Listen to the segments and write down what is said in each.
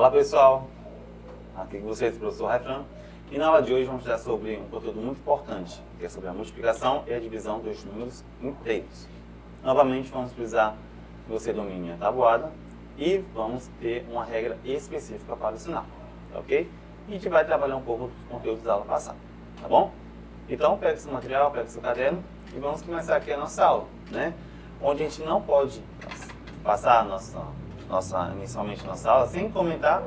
Olá pessoal, aqui com vocês o professor Raifran, e na aula de hoje vamos estudar sobre um conteúdo muito importante, que é sobre a multiplicação e a divisão dos números inteiros. Novamente vamos precisar que você domine a tabuada e vamos ter uma regra específica para o sinal, tá ok? E a gente vai trabalhar um pouco dos conteúdos da aula passada, tá bom? Então pega seu material, pega seu caderno e vamos começar aqui a nossa aula, né? Onde a gente não pode passar inicialmente a nossa aula sem comentar.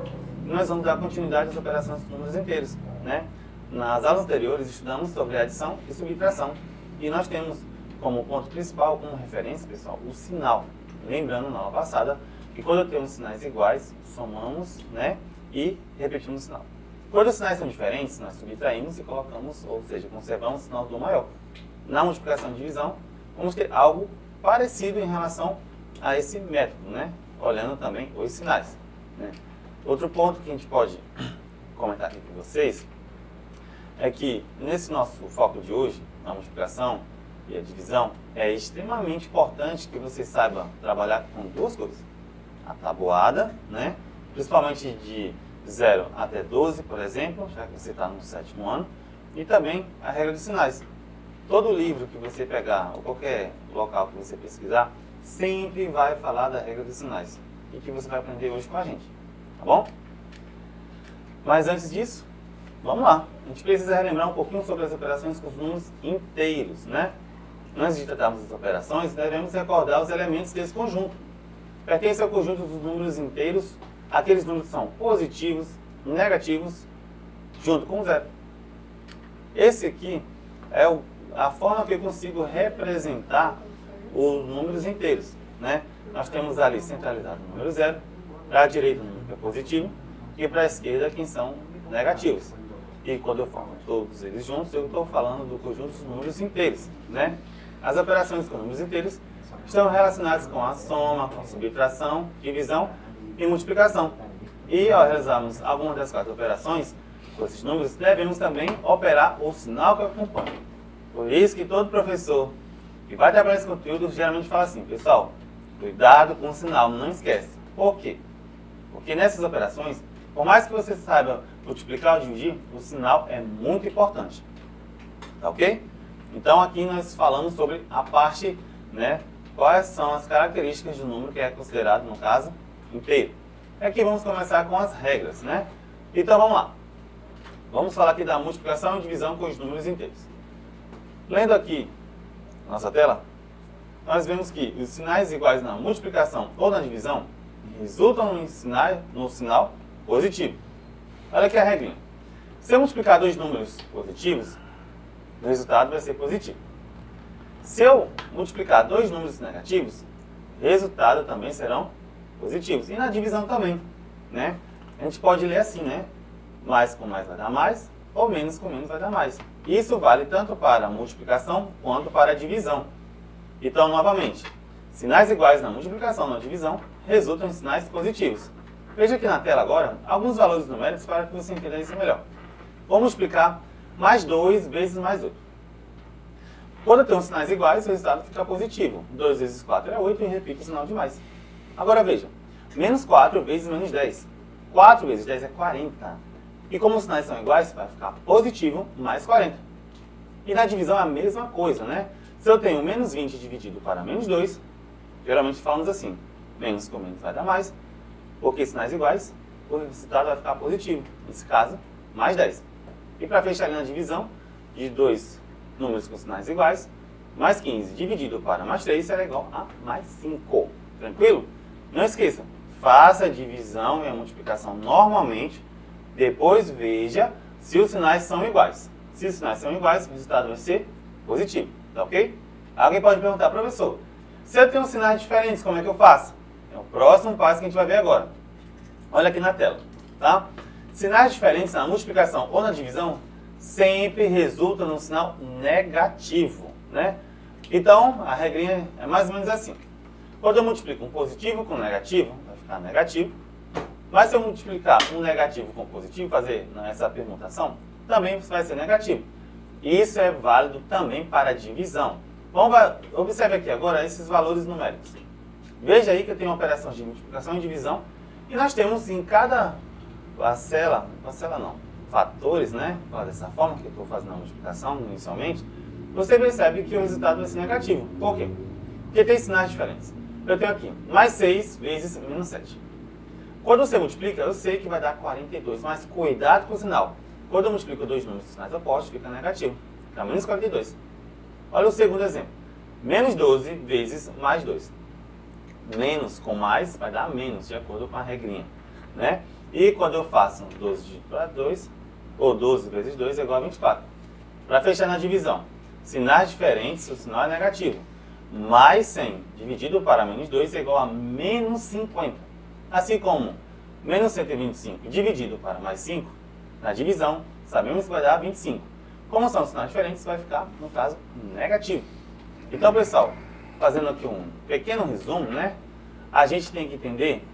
Nós vamos dar continuidade às operações dos números inteiros, né? Nas aulas anteriores estudamos sobre adição e subtração e nós temos como ponto principal, como referência, pessoal, o sinal. Lembrando na aula passada que quando temos sinais iguais, somamos, né, e repetimos o sinal. Quando os sinais são diferentes, nós subtraímos e colocamos, ou seja, conservamos o sinal do maior. Na multiplicação e divisão, vamos ter algo parecido em relação a esse método, né? Olhando também os sinais, né? Outro ponto que a gente pode comentar aqui com vocês é que nesse nosso foco de hoje, a multiplicação e a divisão, é extremamente importante que você saiba trabalhar com duas coisas. A tabuada, né? Principalmente de 0 até 12, por exemplo, já que você está no 7º ano, e também a regra dos sinais. Todo livro que você pegar, ou qualquer local que você pesquisar, sempre vai falar da regra dos sinais, e que você vai aprender hoje com a gente, tá bom? Mas antes disso, vamos lá. A gente precisa relembrar um pouquinho sobre as operações com os números inteiros, né? Antes de tratarmos as operações, devemos recordar os elementos desse conjunto. Pertence ao conjunto dos números inteiros aqueles números que são positivos, negativos, junto com zero. Esse aqui é a forma que eu consigo representar os números inteiros, né? Nós temos ali centralizado o número zero, para a direita o número que é positivo e para a esquerda quem são negativos. E quando eu formo todos eles juntos, eu estou falando do conjunto dos números inteiros, né? As operações com números inteiros estão relacionadas com a soma, com a subtração, divisão e multiplicação. E ao realizarmos alguma das 4 operações com esses números, devemos também operar o sinal que acompanha. Por isso que todo professor que vai trabalhar esse conteúdo geralmente fala assim: pessoal, cuidado com o sinal, não esquece. Por quê? Porque nessas operações, por mais que você saiba multiplicar ou dividir, o sinal é muito importante. Tá ok? Então aqui nós falamos sobre a parte, né, quais são as características do número que é considerado, no caso, inteiro. E aqui vamos começar com as regras, né? Então vamos lá. Vamos falar aqui da multiplicação e divisão com os números inteiros. Lendo aqui nossa tela, nós vemos que os sinais iguais na multiplicação ou na divisão resultam no sinal positivo. Olha aqui a regrinha. Se eu multiplicar dois números positivos, o resultado vai ser positivo. Se eu multiplicar dois números negativos, o resultado também serão positivos. E na divisão também, né? A gente pode ler assim, né? Mais com mais vai dar mais, ou menos com menos vai dar mais. Isso vale tanto para a multiplicação quanto para a divisão. Então, novamente, sinais iguais na multiplicação ou na divisão resultam em sinais positivos. Veja aqui na tela agora alguns valores numéricos para que você entenda isso melhor. Vou multiplicar mais 2 vezes mais 8. Quando eu tenho sinais iguais, o resultado fica positivo. 2 vezes 4 é 8 e repito o sinal de mais. Agora veja, menos 4 vezes menos 10. 4 vezes 10 é 40. E como os sinais são iguais, vai ficar positivo mais 40. E na divisão é a mesma coisa, né? Se eu tenho menos 20 dividido para menos 2, geralmente falamos assim, menos com menos vai dar mais, porque sinais iguais, o resultado vai ficar positivo. Nesse caso, mais 10. E para fechar ali na divisão, de dois números com sinais iguais, mais 15 dividido para mais 3 será igual a mais 5. Tranquilo? Não esqueça, faça a divisão e a multiplicação normalmente, depois veja se os sinais são iguais. Se os sinais são iguais, o resultado vai ser positivo, tá ok? Alguém pode perguntar: professor, se eu tenho sinais diferentes, como é que eu faço? É o próximo passo que a gente vai ver agora. Olha aqui na tela, tá? Sinais diferentes na multiplicação ou na divisão sempre resultam num sinal negativo, né? Então, a regrinha é mais ou menos assim. Quando eu multiplico um positivo com um negativo, vai ficar negativo. Mas se eu multiplicar um negativo com positivo, fazer essa permutação, também vai ser negativo. Isso é válido também para a divisão. Observe aqui agora esses valores numéricos. Veja aí que eu tenho operações de multiplicação e divisão. E nós temos em cada parcela não, fatores, né? Dessa forma que eu estou fazendo a multiplicação inicialmente, você percebe que o resultado vai ser negativo. Por quê? Porque tem sinais diferentes. Eu tenho aqui mais 6 vezes menos 7. Quando você multiplica, eu sei que vai dar 42, mas cuidado com o sinal. Quando eu multiplico dois números de sinais opostos, fica negativo. Fica menos 42. Olha o segundo exemplo. Menos 12 vezes mais 2. Menos com mais vai dar menos, de acordo com a regrinha, né? E quando eu faço 12 dividido para 2, ou 12 vezes 2 é igual a 24. Para fechar na divisão, sinais diferentes, o sinal é negativo. Mais 100 dividido para menos 2 é igual a menos 50. Assim como menos 125 dividido para mais 5, na divisão, sabemos que vai dar 25. Como são sinais diferentes, vai ficar, no caso, negativo. Então, pessoal, fazendo aqui um pequeno resumo, né? A gente tem que entender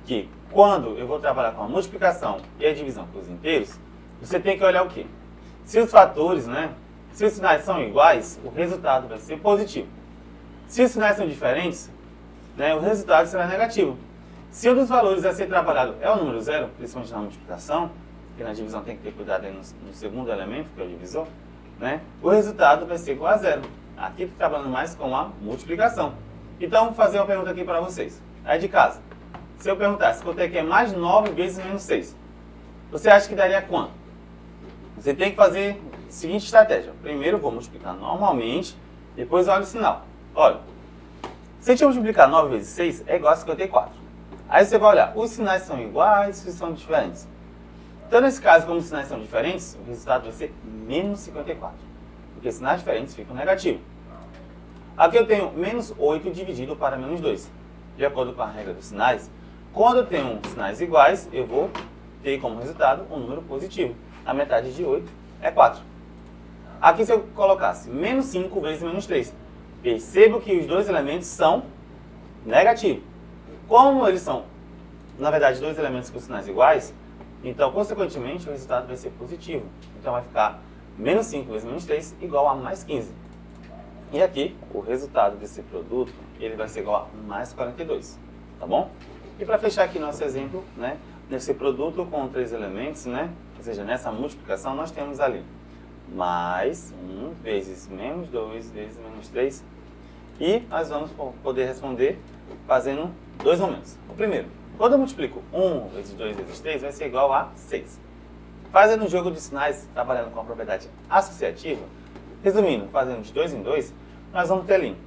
que quando eu vou trabalhar com a multiplicação e a divisão por inteiros, você tem que olhar o quê? Se os fatores, né? Se os sinais são iguais, o resultado vai ser positivo. Se os sinais são diferentes, né, o resultado será negativo. Se um dos valores a ser trabalhado é o número zero, principalmente na multiplicação, que na divisão tem que ter cuidado aí no segundo elemento, que é o divisor, né, o resultado vai ser igual a zero. Aqui estou trabalhando mais com a multiplicação. Então, vou fazer uma pergunta aqui para vocês. Aí de casa, se eu perguntasse quanto é que é mais 9 vezes menos 6, você acha que daria quanto? Você tem que fazer a seguinte estratégia. Primeiro eu vou multiplicar normalmente, depois olha o sinal. Olha, se a gente multiplicar 9 vezes 6, é igual a 54. Aí você vai olhar, os sinais são iguais ou são diferentes? Então, nesse caso, como os sinais são diferentes, o resultado vai ser menos 54. Porque sinais diferentes ficam negativos. Aqui eu tenho menos 8 dividido para menos 2. De acordo com a regra dos sinais, quando eu tenho sinais iguais, eu vou ter como resultado um número positivo. A metade de 8 é 4. Aqui se eu colocasse menos 5 vezes menos 3, percebo que os dois elementos são negativos. Como eles são, na verdade, dois elementos com sinais iguais, então, consequentemente, o resultado vai ser positivo. Então, vai ficar menos 5 vezes menos 3 igual a mais 15. E aqui, o resultado desse produto, ele vai ser igual a mais 42. Tá bom? E para fechar aqui nosso exemplo, né, nesse produto com 3 elementos, né, ou seja, nessa multiplicação, nós temos ali mais 1 vezes menos 2 vezes menos 3. E nós vamos poder responder fazendo dois momentos. O primeiro, quando eu multiplico 1 vezes 2 vezes 3, vai ser igual a 6. Fazendo um jogo de sinais, trabalhando com a propriedade associativa, resumindo, fazendo de 2 em 2, nós vamos ter ali,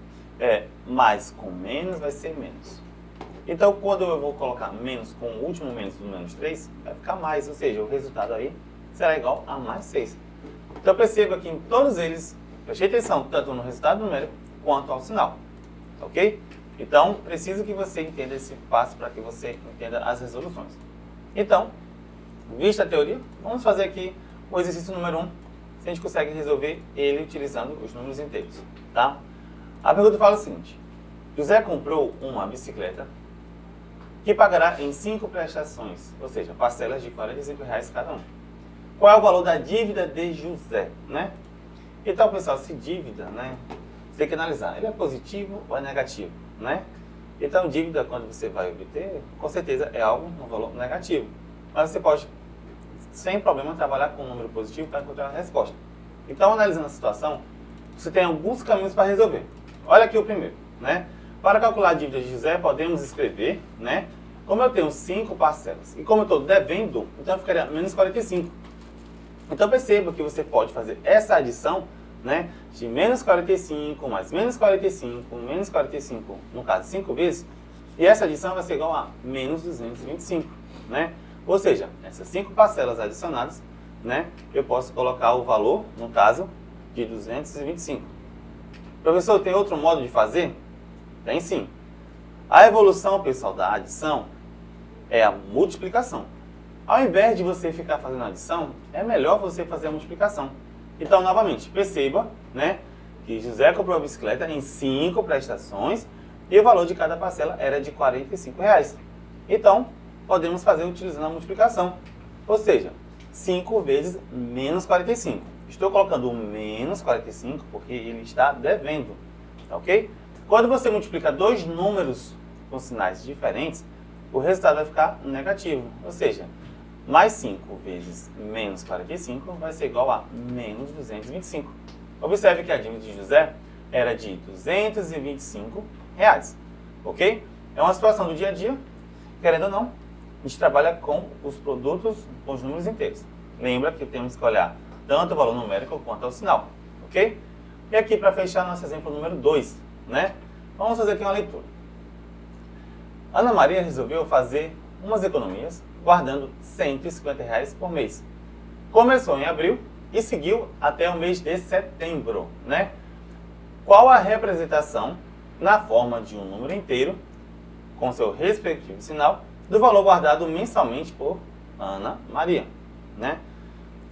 mais com menos vai ser menos. Então, quando eu vou colocar menos com o último menos do menos 3, vai ficar mais, ou seja, o resultado aí será igual a mais 6. Então, perceba que em todos eles, preste atenção tanto no resultado numérico quanto ao sinal. Ok? Então, preciso que você entenda esse passo para que você entenda as resoluções. Então, vista a teoria, vamos fazer aqui o exercício número 1, se a gente consegue resolver ele utilizando os números inteiros. Tá? A pergunta fala o seguinte: José comprou uma bicicleta que pagará em 5 prestações, ou seja, parcelas de R$ 45 cada um. Qual é o valor da dívida de José? Né? Então, pessoal, se dívida, né, você tem que analisar, ele é positivo ou é negativo? Né? Então, dívida, quando você vai obter, com certeza é algo, um valor negativo. Mas você pode, sem problema, trabalhar com um número positivo para encontrar a resposta. Então, analisando a situação, você tem alguns caminhos para resolver. Olha aqui o primeiro, né? Para calcular a dívida de José, podemos escrever, né? Como eu tenho 5 parcelas e como eu estou devendo, então ficaria menos 45. Então, perceba que você pode fazer essa adição, né, de menos 45 mais menos 45, menos 45, no caso 5 vezes, e essa adição vai ser igual a menos 225, né? Ou seja, essas 5 parcelas adicionadas, né, eu posso colocar o valor, no caso, de 225. Professor, tem outro modo de fazer? Tem sim. A evolução, pessoal, da adição é a multiplicação. Ao invés de você ficar fazendo adição, é melhor você fazer a multiplicação. Então, novamente, perceba, né, que José comprou a bicicleta em 5 prestações e o valor de cada parcela era de R$ 45. Então, podemos fazer utilizando a multiplicação. Ou seja, 5 vezes menos 45. Estou colocando o menos 45 porque ele está devendo. Tá ok? Quando você multiplica dois números com sinais diferentes, o resultado vai ficar negativo. Ou seja, mais 5 vezes menos 45 vai ser igual a menos 225. Observe que a dívida de José era de R$225, ok? É uma situação do dia a dia, querendo ou não, a gente trabalha com os produtos, com os números inteiros. Lembra que temos que olhar tanto o valor numérico quanto o sinal, ok? E aqui, para fechar nosso exemplo número 2, né? Vamos fazer aqui uma leitura. Ana Maria resolveu fazer umas economias guardando R$150 por mês. Começou em abril e seguiu até o mês de setembro, né? Qual a representação na forma de um número inteiro, com seu respectivo sinal, do valor guardado mensalmente por Ana Maria, né?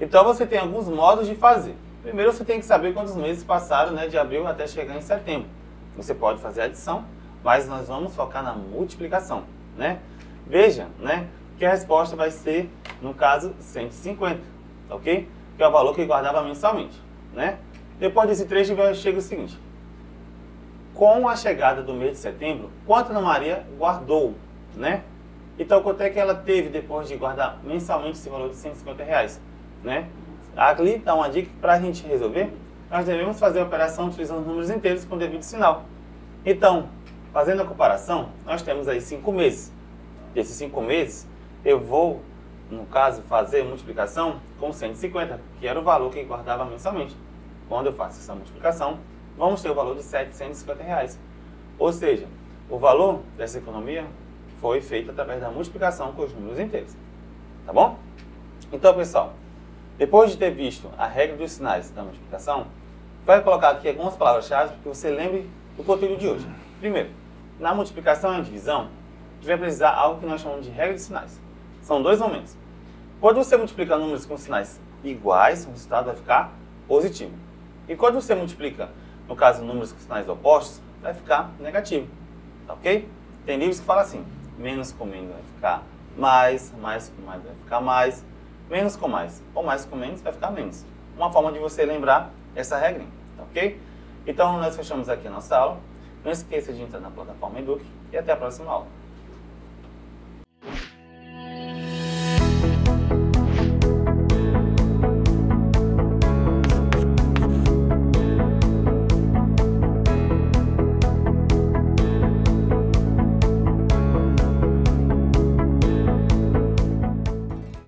Então você tem alguns modos de fazer. Primeiro você tem que saber quantos meses passaram, né, de abril até chegar em setembro. Você pode fazer a adição, mas nós vamos focar na multiplicação, né? Veja, né, que a resposta vai ser, no caso, 150, ok? Que é o valor que guardava mensalmente, né? Depois desse trecho chega o seguinte: com a chegada do mês de setembro, quanto Ana Maria guardou, né? Então, quanto é que ela teve depois de guardar mensalmente esse valor de R$150, né? Ali está uma dica que para a gente resolver, nós devemos fazer a operação utilizando números inteiros com devido sinal. Então, fazendo a comparação, nós temos aí 5 meses. Desses 5 meses, eu vou, no caso, fazer a multiplicação com 150, que era o valor que guardava mensalmente. Quando eu faço essa multiplicação, vamos ter o valor de R$750. Ou seja, o valor dessa economia foi feito através da multiplicação com os números inteiros. Tá bom? Então, pessoal, depois de ter visto a regra dos sinais da multiplicação, vai colocar aqui algumas palavras-chave para que você lembre do conteúdo de hoje. Primeiro, na multiplicação e divisão, a gente vai precisar de algo que nós chamamos de regra de sinais. São dois momentos. Quando você multiplica números com sinais iguais, o resultado vai ficar positivo. E quando você multiplica, no caso, números com sinais opostos, vai ficar negativo. Tá ok? Tem livros que falam assim: menos com menos vai ficar mais, mais com mais vai ficar mais, menos com mais ou mais com menos vai ficar menos. Uma forma de você lembrar essa regra, tá ok? Então, nós fechamos aqui a nossa aula. Não esqueça de entrar na plataforma Eduque e até a próxima aula.